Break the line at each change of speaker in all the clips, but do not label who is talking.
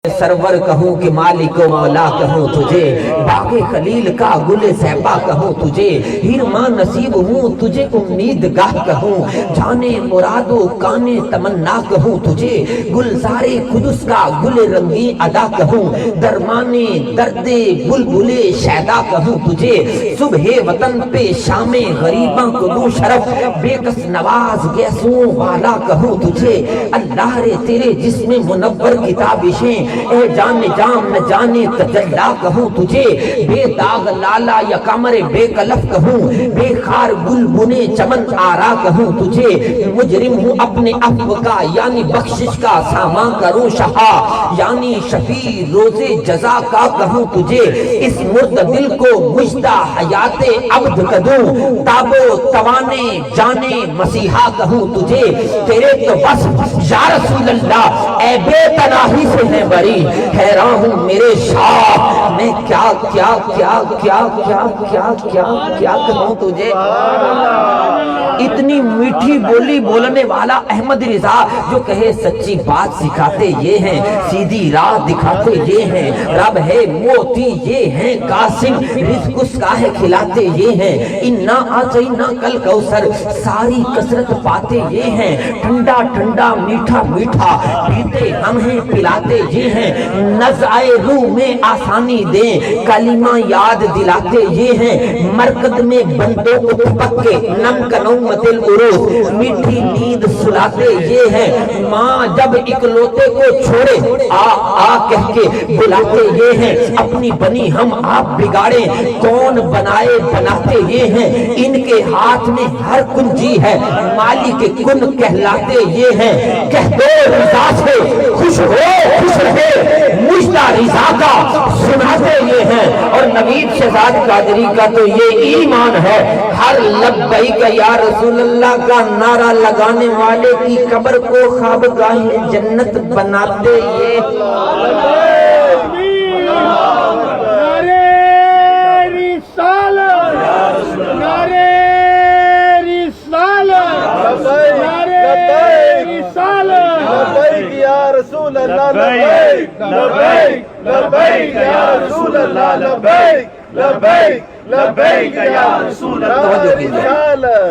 Server कहूँ कि मालिक मौला कहूँ तुझे, बागे खलील का गुल सहबा कहूँ तुझे, हिरमा नसीब हूँ तुझे उम्मीद गाह कहूँ, जाने मुरादो काने तमन्ना कहूँ तुझे, गुलजारे खुदुस का गुल रंगी अदा कहूँ, दरमाने दर्दे बुलबुले शैदा कहूँ तुझे, सुबह वतन पे शामे गरीबा को दूं शरफ, बेकस नवाज गैसों वाला कहूँ तुझे, अल्लाह रे तेरे जिस्म मुनव्वर किताबिशें ए जाने जाम न जाने तजल्ला कहूँ तुझे, बेदाग लाला या कमरे बेकलफ कहूँ, बेखार गुल बुने चमन आरा कहूँ तुझे, मुजरिम हूँ अपने अफ़्व का यानी बख्शिश का सामा करूँ शहा, यानी शफी रोजे जजा का कहूँ तुझे, इस मुर्तदिल को मुजदा हयाते अब्द कदूं, ताबो तवाने जाने मसीहा कहूँ तुझे, तेरे तो बस या रसूल अल्लाह ए बेतनाही से है बरी, हैरान हूँ मेरे शाह मैं क्या क्या क्या क्या क्या क्या क्या क्या कहूँ तुझे। इतनी मीठी बोली बोलने वाला अहमद रिजा जो कहे सच्ची बात सिखाते ये हैं, सीधी राह दिखाते ये हैं, रब है मोती ये हैं, कासिम रिज़्क़ उसका है खिलाते ये हैं, इन्ना आतैना कल कौसर सारी कसरत पाते ये हैं, ठंडा ठंडा मीठा मीठा पीते हम हैं पिलाते ये हैं, नज़ाए रूह में आसानी दें कलिमा याद दिलाते ये हैं, मरकद में बंदों को थपक के नम कनौ मतिल उरूस मीठी नींद सुलाते ये हैं, माँ जब इकलौते को छोड़े आ आ कह के बुलाते ये हैं, अपनी बनी हम आप बिगाड़े कौन बनाए बनाते ये हैं, इनके हाथ में हर कुंजी है मालिक कुन कहलाते ये हैं, कह दो रिजा से खुश रहे मुजदा रिजा का सुनाते ये हैं, और नवीद शहजाद कादरी का तो ये ईमान है, हर लब्बैक या रसूल अल्लाह का नारा लगाने वाले की कब्र को ख्वाबगाह जन्नत बनाते ये।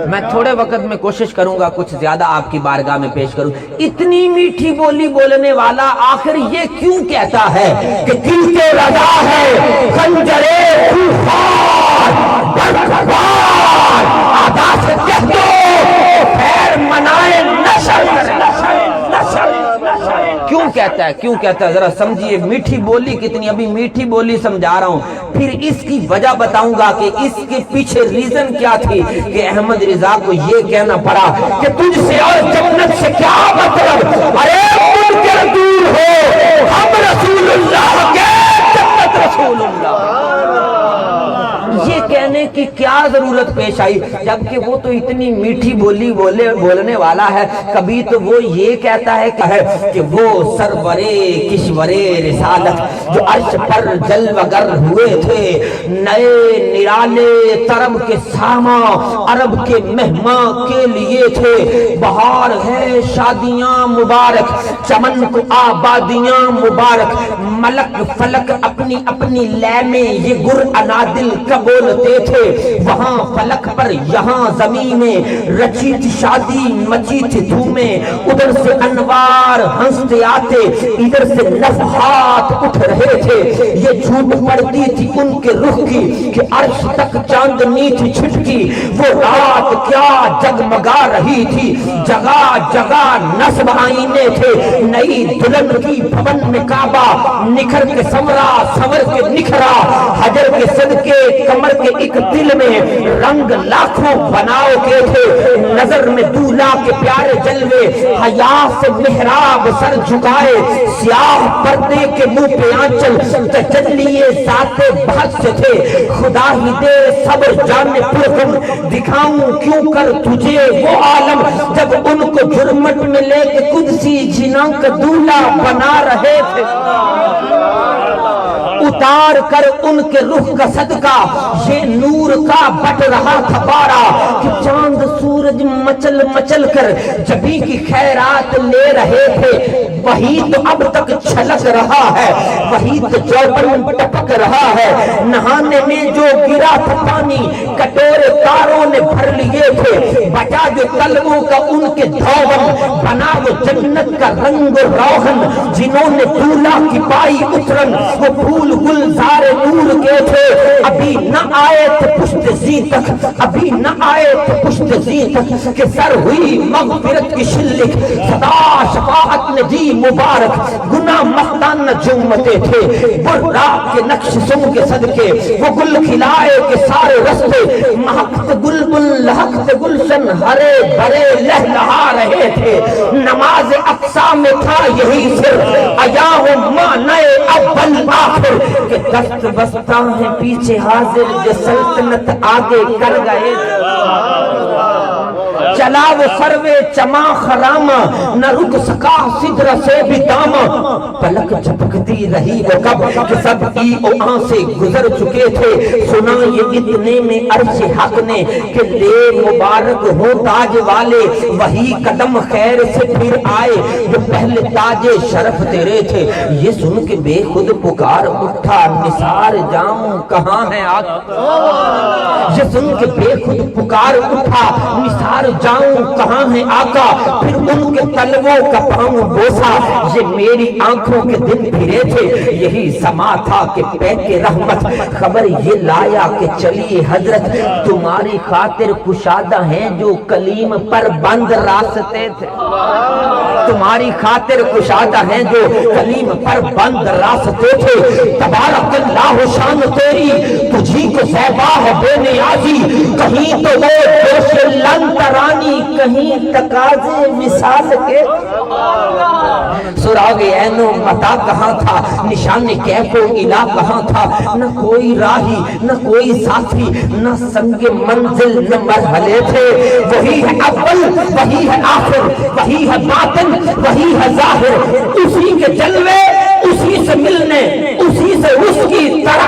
मैं थोड़े वक्त में कोशिश करूंगा कुछ ज्यादा आपकी बारगाह में पेश करूं। इतनी मीठी बोली बोलने वाला आखिर ये क्यों कहता है कि दिल के रजा है खंजरे आधा से कह दो खैर मनाए नशर क्यों कहता है, क्यों कहता है जरा समझिए। मीठी बोली कितनी, अभी मीठी बोली समझा रहा हूं, फिर इसकी वजह बताऊंगा कि इसके पीछे रीजन क्या थी कि अहमद रिजा को ये कहना पड़ा कि तुझसे और जन्नत से क्या मतलब, अरे मुनकर दूर हो हम रसूलुल्लाह के जन्नत रसूलुल्लाह, ये कहने की क्या जरूरत पेश आई, जबकि वो तो इतनी मीठी बोली बोलने वाला है। कभी तो वो ये कहता है कि वो सरवरे किश्वरे रिसालत जो अर्श पर जलवगर हुए थे, नए निराले तरब के सामा अरब के मेहमा के लिए थे, बहार है शादियां मुबारक चमन को आबादियां मुबारक, मलक फलक अपनी अपनी लय में ये गुर अनादिल कब बोलते थे, वहां फलक पर यहाँ जमीन में रची थी शादी मची थी धूमें, उधर से अनवार हंसते आते इधर से नफहात उठ रहे थे, ये झूठ पड़ती थी उनके रुख की कि अर्श तक चांदनी थी छिटकी, वो रात क्या जगमगा रही थी, जगह जगह नस्ब आईने थे, नई दुल्हन की भवन में काबा निखर के संवर के निखरा, हजर के सदके कमर के एक दिल में रंग लाखों बनाओ के थे, नजर में दूल्हा के प्यारे जलवे, हया से मेहराब सर झुकाए, स्याह पर्दे के मुंह पे आंचल तजल्लिए साते बहस से थे, खुदा ही दे सब्र जाने पुरखम दिखाऊं क्यों कर तुझे वो आलम, जब उनको जुर्मट में लेके कुदसी जिना का दूल्हा बना रहे थे, उतार कर उनके रुख का सदका ये नूर का बट रहा था पारा कि चांद सूरज मचल मचल कर जबी की खैरात ले रहे थे। वही तो अब तक छलक रहा है, वही तो चौबन टपक रहा है। नहाने में जो गिरा था पानी, कटोरे तारों ने भर लिए थे। बचा जो तलवों का उनके धौवन, बना वो जन्नत का रंग रोहन। जिन्होंने दूल्हा की पाई उतरन, वो फूल गुलजार नूर के थे। अभी न आए थे पुश्त जी तक, अभी न आए थे पुश्त जी तक, कि सर हुई मग़फ़िरत की शिल्लिक। सदा शफाअत ने दी मुबारक, गुनाह मस्तान न जुम्मते थे। बुर्राक के नक्शों के सदके वो गुल खिलाए के सारे रस्ते। महकते गुलबुल लहकते गुलशन, हरे भरे लहलहा रहे थे। नमाज अक्सा में था यही सिर, अया हो माने अव्वल आखिर, कि दस्त बस्ता है पीछे हाजिर, जो सल्तनत आगे कर गए। चला वो सर्वे चमा खरामा, न रुक सका सिदरा से भी दामा। पलक झपकती रही वो कब, कि सब की ओआ से गुजर चुके थे। सुना ये इतने में अर्श हक ने, कि ले मुबारक हो ताज वाले। वही कदम खैर से फिर आए, जो पहले ताजे शरफ तेरे थे। ये सुन के बेखुद पुकार उठा, निसार जाऊं कहाँ है आका। ये सुन के बेखुद पुकार उठा, निसार जाऊं कहाँ है आका। फिर उनके तलवों का पांव बोसा, ये मेरी आंखों के दिन फिरे थे। यही समा था कि पैके रहमत, खबर ये लाया कि चलिए हजरत। तुम्हारी खातिर कुशादा हैं जो कलीम पर बंद रास्ते थे। तुम्हारी खातिर कुशादा हैं जो कलीम पर बंद रास्ते थे। तबारक अल्लाह शान तेरी, तुझी को ज़ैबा है बेनियाज़ी। कहीं तो वो जोश लंतरानी, कहीं तकाज़े मिसाल के। सुराग ऐनो मता कहाँ था, निशान कैफो इला कहाँ था। न कोई राही न कोई साथी, न संगे मंजिल न मरहले थे। वही है अव्वल वही है आखिर, वही है बातिन वही है जाहिर। उसी के जलवे उसी से मिलने, उसी से उसकी तरह।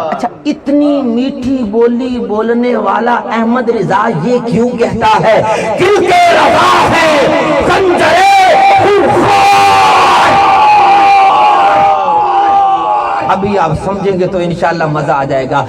अच्छा, इतनी मीठी बोली बोलने वाला अहमद रिजा ये क्यों कहता है? क्योंकि रवा है खंजरे खूंखार। अभी आप समझेंगे तो इंशाअल्लाह मजा आ जाएगा।